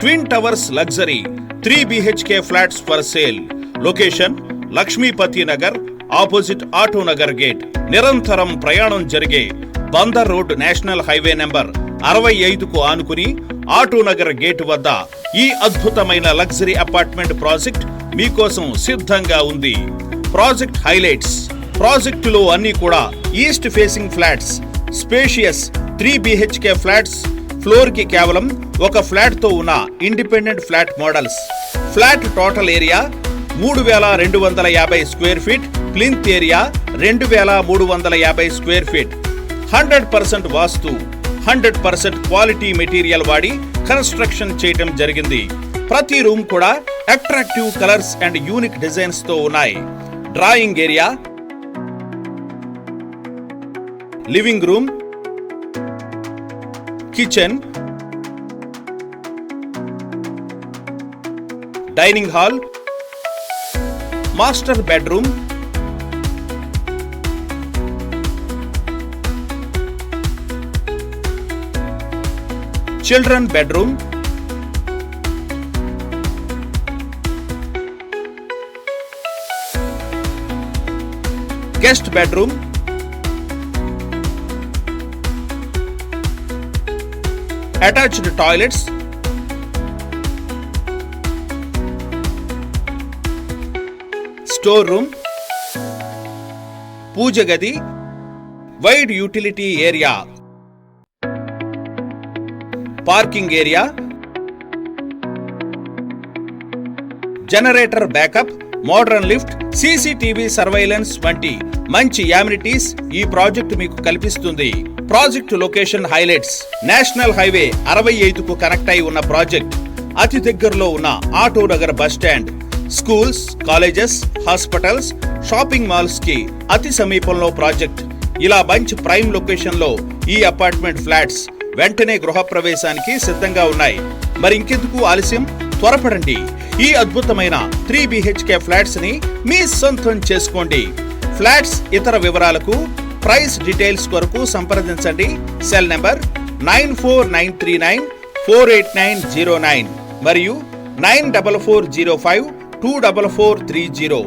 Twin Towers Luxury 3 BHK flats for sale. Location Lakshmipati Nagar opposite Auto Nagar Gate. నిరంతరం ప్రయాణం జరిగే Bandar road national highway number 65కు ఆనుకుని auto Nagar gate వద్ద ఈ అద్భుతమైన లగ్జరీ అపార్ట్మెంట్ ప్రాజెక్ట్ మీకోసం సిద్ధంగా ఉంది. ప్రాజెక్ట్ హైలైట్స్: ప్రాజెక్టులో అన్ని కూడా east facing flats, spacious 3 BHK flats, floor కి కేవలం ఒక ఫ్లాట్ తో ఉన్న independent flat models. Flat total area 3250 square feet, plinth area 2350 square feet. 100% vastu, 100% quality material వాడి కన్స్ట్రక్షన్ చేయటం జరిగింది. ప్రతి రూమ్ కూడా attractive colours and unique designs తో ఉన్నాయి. Drawing area, living room, kitchen, dining hall, master bedroom, children bedroom, guest bedroom, attached toilets, store room, పూజ గది, wide utility area, parking area, generator backup, modern lift, CCTV surveillance వంటి మంచి amenities ఈ project మీకు కల్పిస్తుంది. Project location highlights: national highway 65కు connect అయి ఉన్న ప్రాజెక్ట్, అతి దగ్గరలో ఉన్న auto Nagar bus stand, schools, colleges, hospitals, shopping malls కి అతి సమీపంలో ప్రాజెక్ట్. ఇలా మంచి ప్రైమ్ లొకేషన్ లో ఈ అపార్ట్మెంట్ ఫ్లాట్స్ వెంటనే గృహప్రవేశానికి సిద్ధంగా ఉన్నాయి. మరి ఇంకెందుకు ఆలస్యం, త్వరపడండి. ఈ అద్భుతమైన 3 BHK ఫ్లాట్స్ ని మీ సొంతం చేసుకోండి. ఫ్లాట్స్ ఇతర వివరాలకు, ప్రైస్ డీటెయిల్స్ కొరకు సంప్రదించండి. సెల్ నెంబర్ 9493948909 మరియు 94405244330.